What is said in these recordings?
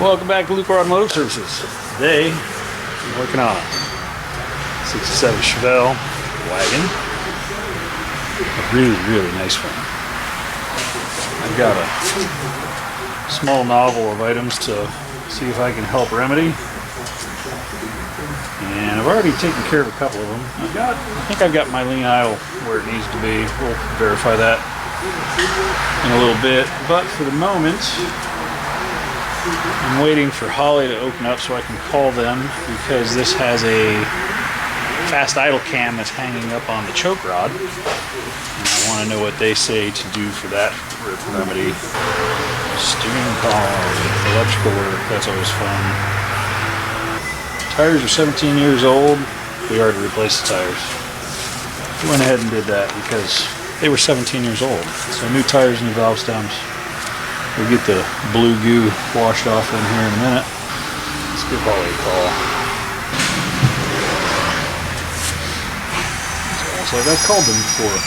Welcome back to Lucore Automotive Services. Today, I'm working on a 67 Chevelle Wagon. A really nice one. I've got a small novel of items to see if I can help remedy. And I've already taken care of a couple of them. I think I've got my lean idle where it needs to be. We'll verify that in a little bit. But for the moment, I'm waiting for Holly to open up so I can call them, because this has a fast idle cam that's hanging up on the choke rod. And I want to know what they say to do for that remedy. Steering column, electrical work, that's always fun. Tires are 17 years old. We already replaced the tires. We went ahead and did that because they were 17 years old. So new tires, new valve stems. We'll get the blue goo washed off in here in a minute. Let's give Holly a call. It's almost like I've called them before.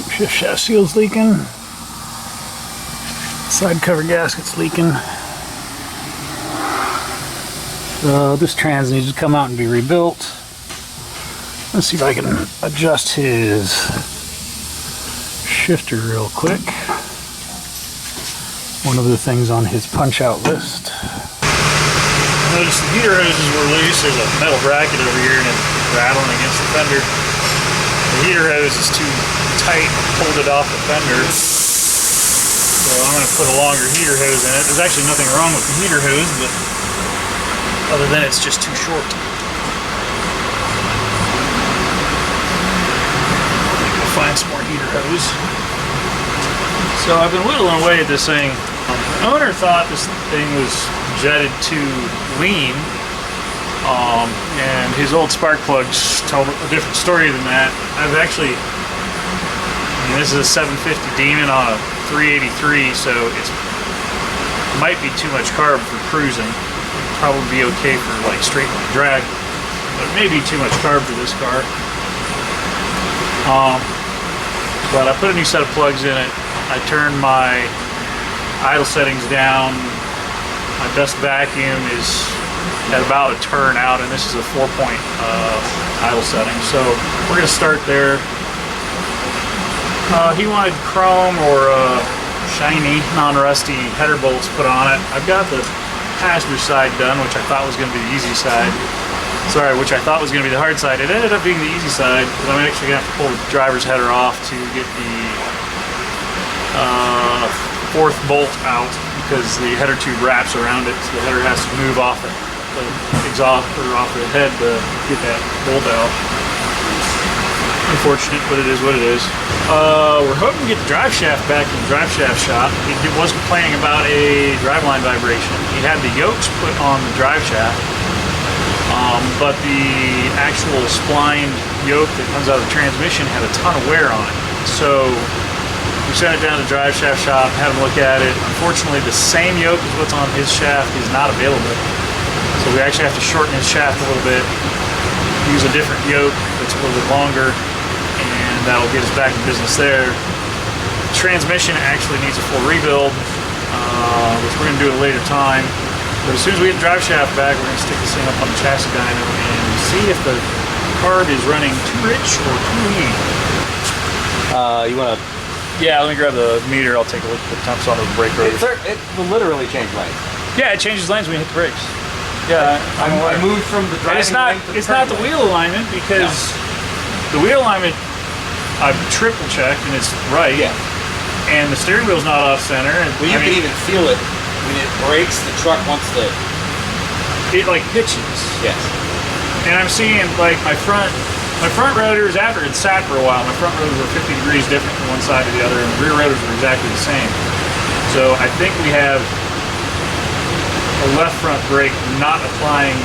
Shift shaft seal's leaking. Side cover gasket's leaking. So this trans needs to come out and be rebuilt. Let's see if I can adjust his shifter real quick. One of the things on his punch out list. Notice the heater hoses were loose. There's a metal bracket over here and it's rattling against the fender. The heater hose is too tight and pulled it off the fender. So I'm going to put a longer heater hose in it. There's actually nothing wrong with the heater hose, but other than it's just too short. I'll find some more heater hose. So I've been whittling away at this thing. The owner thought this thing was jetted too lean. And his old spark plugs tell a different story than that. I've actually, this is a 750 Demon on a 383, so it might be too much carb for cruising. It'd probably be okay for like straight line drag, but maybe too much carb for this car. But I put a new set of plugs in it. I turned my idle settings down. My dust vacuum is at about a turn out, and this is a 4-point idle setting. So we're going to start there. He wanted chrome or shiny, non-rusty header bolts put on it. I've got the passenger side done, which I thought was going to be the easy side. Sorry, which I thought was going to be the hard side. It ended up being the easy side, because I'm actually going to have to pull the driver's header off to get the fourth bolt out, because the header tube wraps around it, so the header has to move off the exhaust or off the head to get that bolt out. Unfortunate, but it is what it is. We're hoping to get the drive shaft back in the drive shaft shop. He was complaining about a driveline vibration. He had the yokes put on the drive shaft, but the actual splined yoke that comes out of the transmission had a ton of wear on it. So we sent it down to the drive shaft shop, had him look at it. Unfortunately, the same yoke as what's on his shaft is not available. So we actually have to shorten his shaft a little bit, use a different yoke that's a little bit longer, and that'll get us back in business there. transmission actually needs a full rebuild, which we're going to do at a later time. But as soon as we get the drive shaft back, we're going to stick this thing up on the chassis dyno and see if the carb is running too rich or too lean. You want to? Yeah, let me grab the meter. I'll take a look at the temps on the brake rotors. It will literally change lanes. Yeah, it changes lanes when you hit the brakes. Yeah, I moved from the driving lane to the it's not the wheel alignment, because the wheel alignment I've triple checked and it's right. Yeah. And the steering wheel's not off center. And well, you can even feel it when it brakes. The truck wants to. It like pitches. Yes. And I'm seeing like my front rotors, after it sat for a while, my front rotors were 50 degrees different from one side to the other, and the rear rotors were exactly the same. So I think we have a left front brake not applying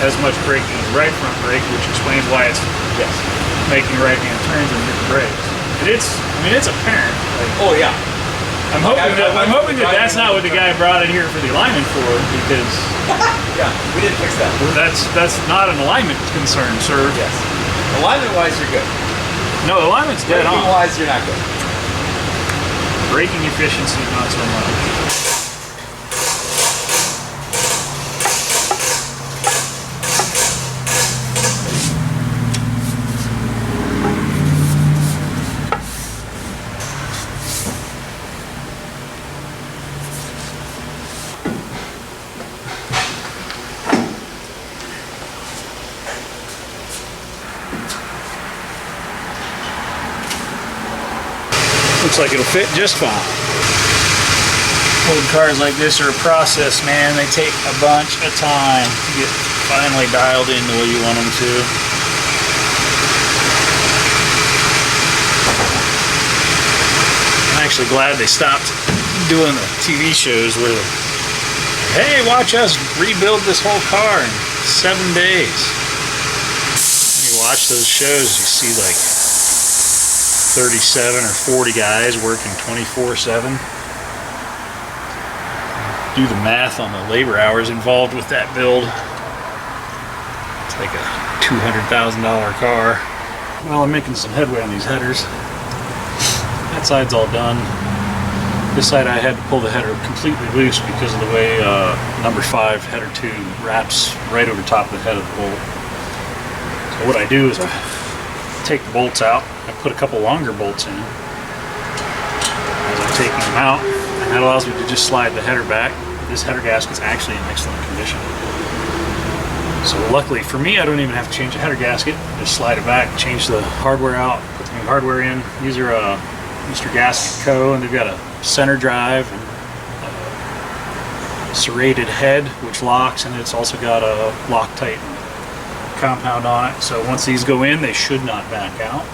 as much braking as right front brake, which explains why it's making right-hand turns and hitting brakes. And it's apparent. Like, oh yeah. I'm hoping that that's not what the guy brought in here for the alignment for, because yeah, we didn't fix that. That's not an alignment concern, sir. Yes. Alignment-wise, you're good. No, alignment's dead on. Braking-wise, you're not good. Braking efficiency, not so much. Looks like it'll fit just fine. Old cars like this are a process, man. They take a bunch of time to get finally dialed in the way you want them to. I'm actually glad they stopped doing the TV shows where, hey, watch us rebuild this whole car in 7 days. When you watch those shows, you see like 37 or 40 guys working 24/7. Do the math on the labor hours involved with that build. It's like a $200,000 car. Well, I'm making some headway on these headers. That side's all done. This side I had to pull the header completely loose because of the way number 5 header 2 wraps right over top of the head of the bolt. So what I do is I take the bolts out. I put a couple longer bolts in as I'm taking them out, and that allows me to just slide the header back. This header gasket's actually in excellent condition. So luckily for me, I don't even have to change the header gasket. Just slide it back, change the hardware out, put the new hardware in. These are Mr. Gasket Co., and they've got a center drive and a serrated head which locks, and it's also got a Loctite compound on it. So once these go in, they should not back out.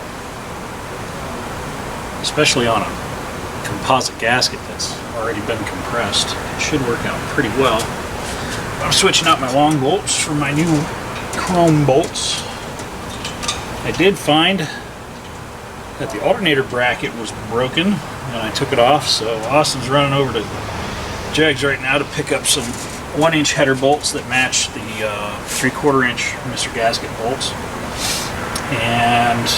Especially on a composite gasket that's already been compressed. It should work out pretty well. I'm switching out my long bolts for my new chrome bolts. I did find that the alternator bracket was broken when I took it off, so Austin's running over to Jegs right now to pick up some 1-inch header bolts that match the 3/4 inch Mr. Gasket bolts, and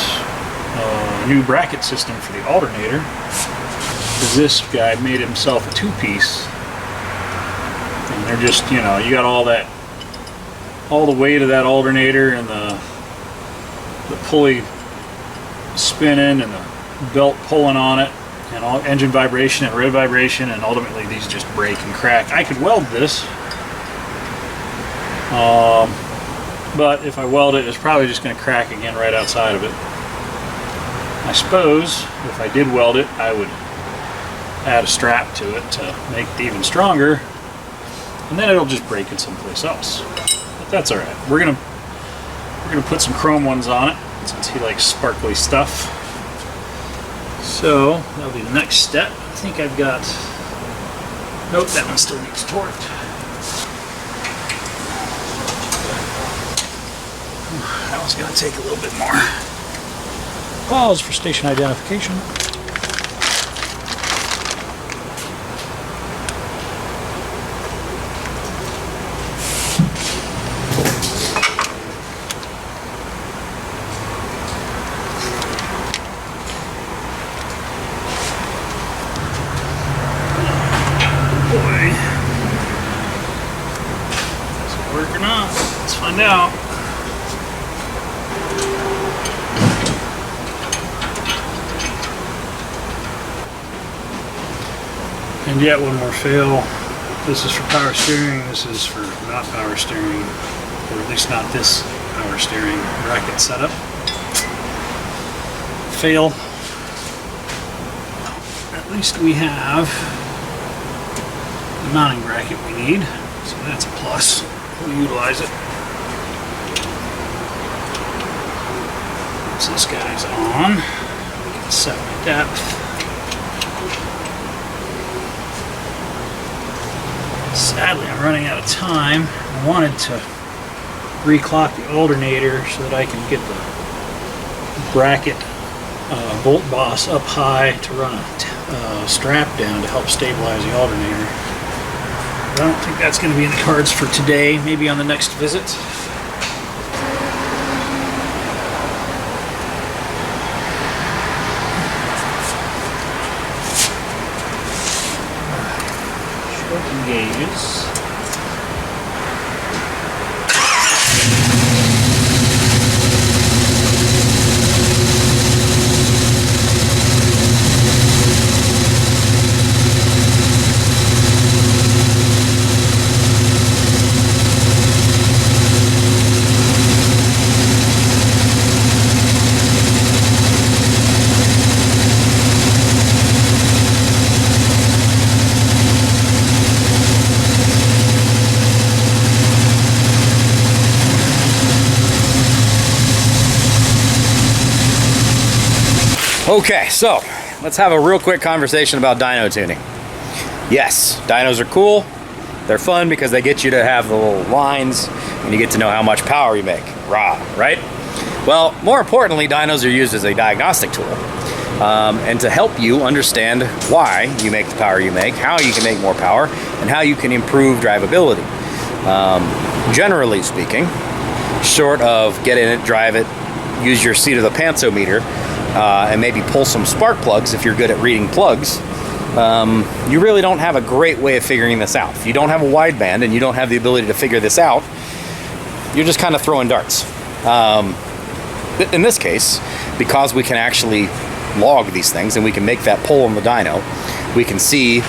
a new bracket system for the alternator, because this guy made himself a 2-piece, and they're just, you know, you got all the weight of that alternator and the pulley spinning and the belt pulling on it, and all engine vibration and road vibration, and ultimately these just break and crack. I could weld this, but if I weld it, it's probably just going to crack again right outside of it. I suppose if I did weld it, I would add a strap to it to make it even stronger, and then it'll just break it someplace else. But that's all right. We're gonna put some chrome ones on it since he likes sparkly stuff. So that'll be the next step. I think I've got. Nope, that one still needs torqued. That one's gonna take a little bit more. Pause for station identification. find out. And yet one more fail. This is for power steering, this is for not power steering, or at least not this power steering bracket setup. Fail. At least we have the mounting bracket we need, so that's a plus. We'll utilize it. Once this guy's on, we can set my depth. Sadly, I'm running out of time. I wanted to reclock the alternator so that I can get the bracket bolt boss up high to run a strap down to help stabilize the alternator. But I don't think that's going to be in the cards for today, maybe on the next visit. Shorten gauges. Okay, so let's have a real quick conversation about dyno tuning. Yes, dynos are cool. They're fun because they get you to have the little lines and you get to know how much power you make. Rah, right? Well, more importantly, dynos are used as a diagnostic tool and to help you understand why you make the power you make, how you can make more power, and how you can improve drivability. Generally speaking, short of get in it, drive it, use your seat of the pantsometer, and maybe pull some spark plugs if you're good at reading plugs, you really don't have a great way of figuring this out. If you don't have a wideband and you don't have the ability to figure this out, you're just kind of throwing darts. In this case, because we can actually log these things and we can make that pull on the dyno, we can see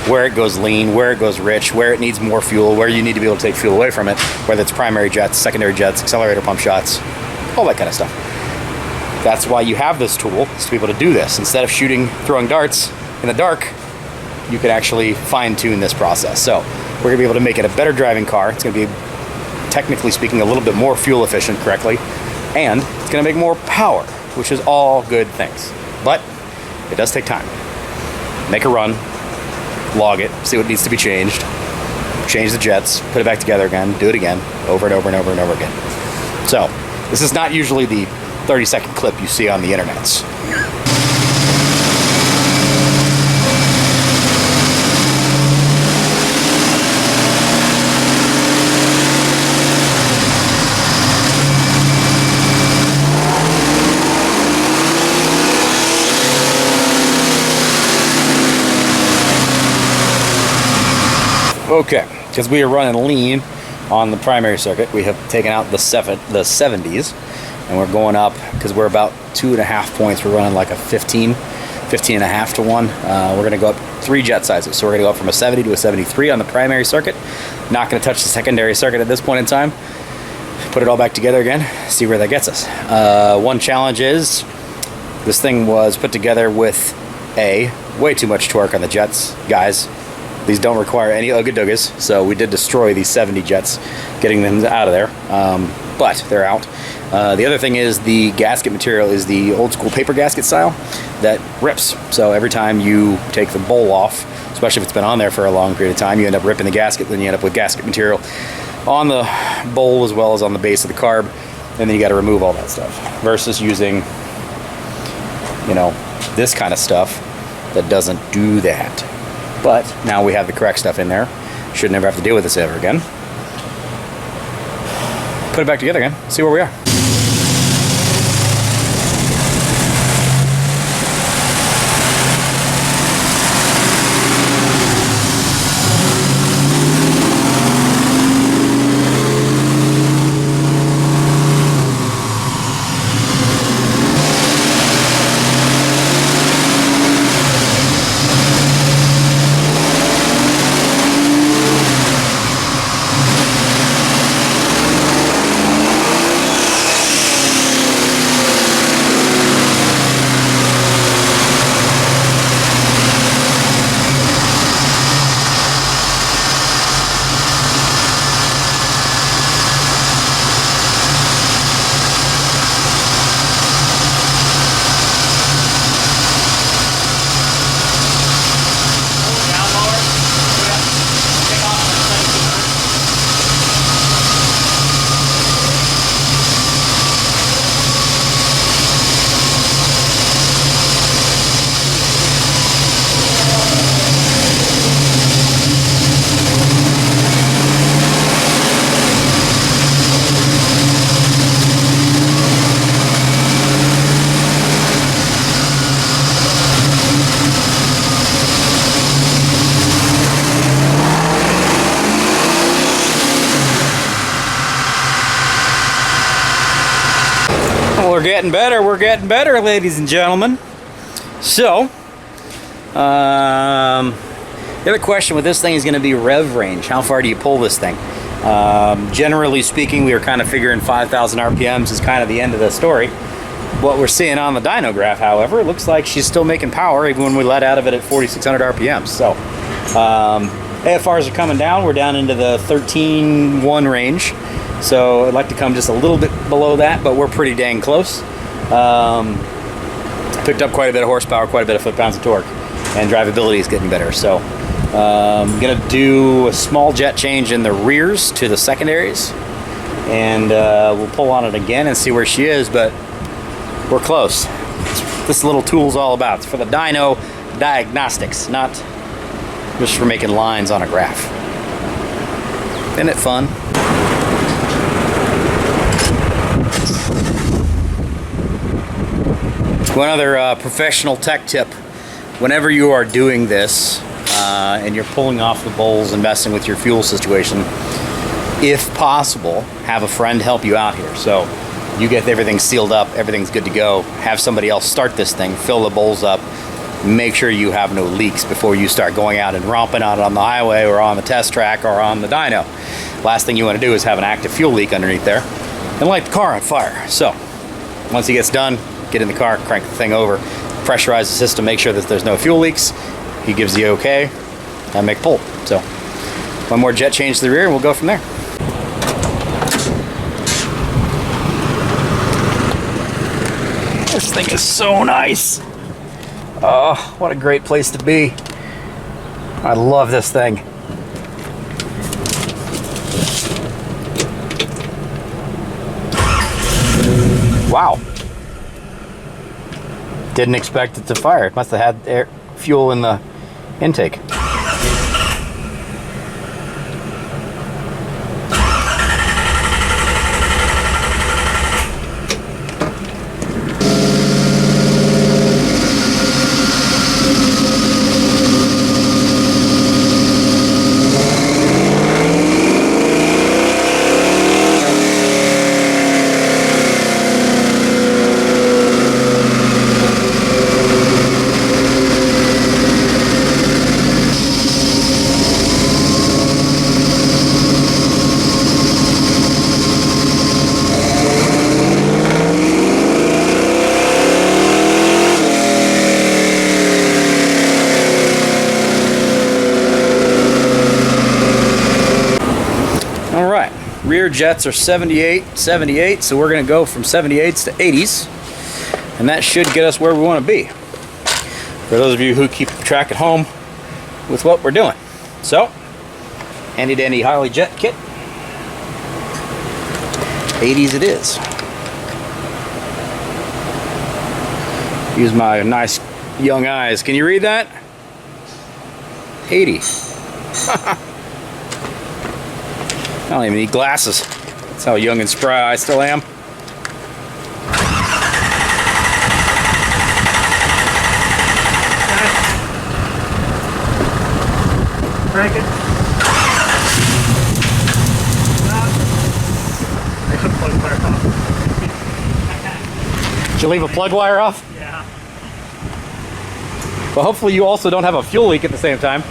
where it goes lean, where it goes rich, where it needs more fuel, where you need to be able to take fuel away from it, whether it's primary jets, secondary jets, accelerator pump shots, all that kind of stuff. That's why you have this tool, is to be able to do this. Instead of throwing darts in the dark, you can actually fine-tune this process. So we're gonna be able to make it a better driving car. It's gonna be, technically speaking, a little bit more fuel efficient correctly, and it's gonna make more power, which is all good things. But it does take time. Make a run, log it, see what needs to be changed, change the jets, put it back together again, do it again, over and over and over and over again. So this is not usually the 30-second clip you see on the internets. Okay, because we are running lean on the primary circuit, we have taken out the 70s. And we're going up because we're about 2.5 points. We're running like a 15 and a half to 1. We're going to go up 3 jet sizes. So we're going to go up from a 70 to a 73 on the primary circuit. Not going to touch the secondary circuit at this point in time. Put it all back together again, see where that gets us. One challenge is this thing was put together with way too much torque on the jets. Guys, these don't require any ugga-duggas, so we did destroy these 70 jets getting them out of there. But they're out. The other thing is the gasket material is the old school paper gasket style that rips. So every time you take the bowl off, especially if it's been on there for a long period of time, you end up ripping the gasket, then you end up with gasket material on the bowl as well as on the base of the carb, and then you got to remove all that stuff. Versus using, you know, this kind of stuff that doesn't do that. But now we have the correct stuff in there. Should never have to deal with this ever again. Put it back together again, see where we are. we're getting better, ladies and gentlemen. So, the other question with this thing is going to be rev range. How far do you pull this thing? Generally speaking, we were kind of figuring 5,000 RPMs is kind of the end of the story. What we're seeing on the dyno graph, however, it looks like she's still making power even when we let out of it at 4,600 RPMs. So, AFRs are coming down. We're down into the 13.1 range. So I'd like to come just a little bit below that, but we're pretty dang close. Picked up quite a bit of horsepower, quite a bit of foot-pounds of torque, and drivability is getting better. So I'm gonna do a small jet change in the rears to the secondaries, and we'll pull on it again and see where she is, but we're close. This little tool's all about. It's for the dyno diagnostics, not just for making lines on a graph. Isn't it fun? One other professional tech tip: whenever you are doing this and you're pulling off the bowls and messing with your fuel situation, if possible, have a friend help you out here. So you get everything sealed up, everything's good to go. Have somebody else start this thing, fill the bowls up, make sure you have no leaks before you start going out and romping out on the highway or on the test track or on the dyno. Last thing you want to do is have an active fuel leak underneath there and light the car on fire. So once he gets done, get in the car, crank the thing over, pressurize the system, make sure that there's no fuel leaks. He gives the okay, and make pull. So one more jet change to the rear and we'll go from there. This thing is so nice. Oh, what a great place to be. I love this thing. Wow. Didn't expect it to fire. It must have had air, fuel in the intake. Rear jets are 78, 78, so we're going to go from 78s to 80s, and that should get us where we want to be. For those of you who keep track at home with what we're doing. So, handy dandy Harley jet kit. 80s it is. Use my nice young eyes. Can you read that? 80. I don't even need glasses. That's how young and spry I still am. Crank it. Plug wire off. Did you leave a plug wire off? Yeah. Well, hopefully you also don't have a fuel leak at the same time.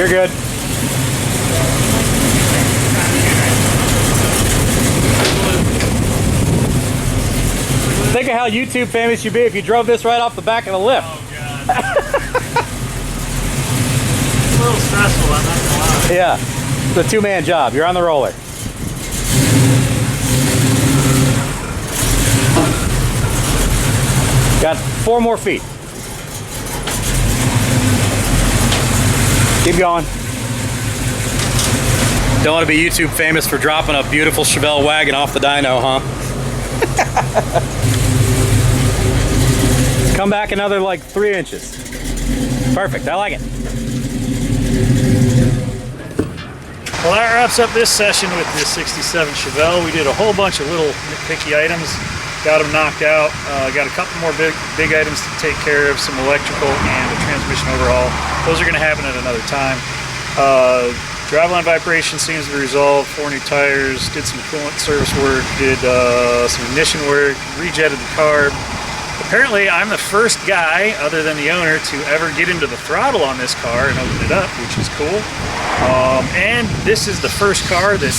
You're good. Think of how YouTube famous you'd be if you drove this right off the back of the lift. Oh, God. It's a little stressful, I'm not gonna lie. Yeah, it's a two-man job. You're on the roller. Got 4 more feet. Keep going. Don't want to be YouTube famous for dropping a beautiful Chevelle Wagon off the dyno, huh? Come back another like 3 inches. Perfect, I like it. Well, that wraps up this session with this 67 Chevelle. We did a whole bunch of little nitpicky items. Got them knocked out. Got a couple more big items to take care of, some electrical and a transmission overhaul. Those are going to happen at another time. Driveline vibration seems to be resolved. 4 new tires. Did some coolant service work. Did some ignition work. Rejetted the carb. Apparently, I'm the first guy, other than the owner, to ever get into the throttle on this car and open it up, which is cool. And this is the first car that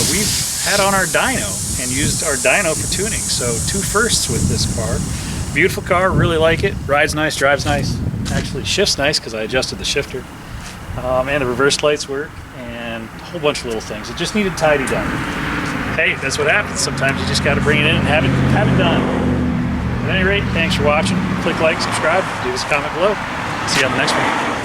we've had on our dyno and used our dyno for tuning. So 2 firsts with this car. Beautiful car, really like it. Rides nice, drives nice. Actually shifts nice because I adjusted the shifter. And the reverse lights work and a whole bunch of little things. It just needed tidy done. Hey, that's what happens. Sometimes you just got to bring it in and have it done. At any rate, thanks for watching. Click like, subscribe, leave us a comment below. See you on the next one.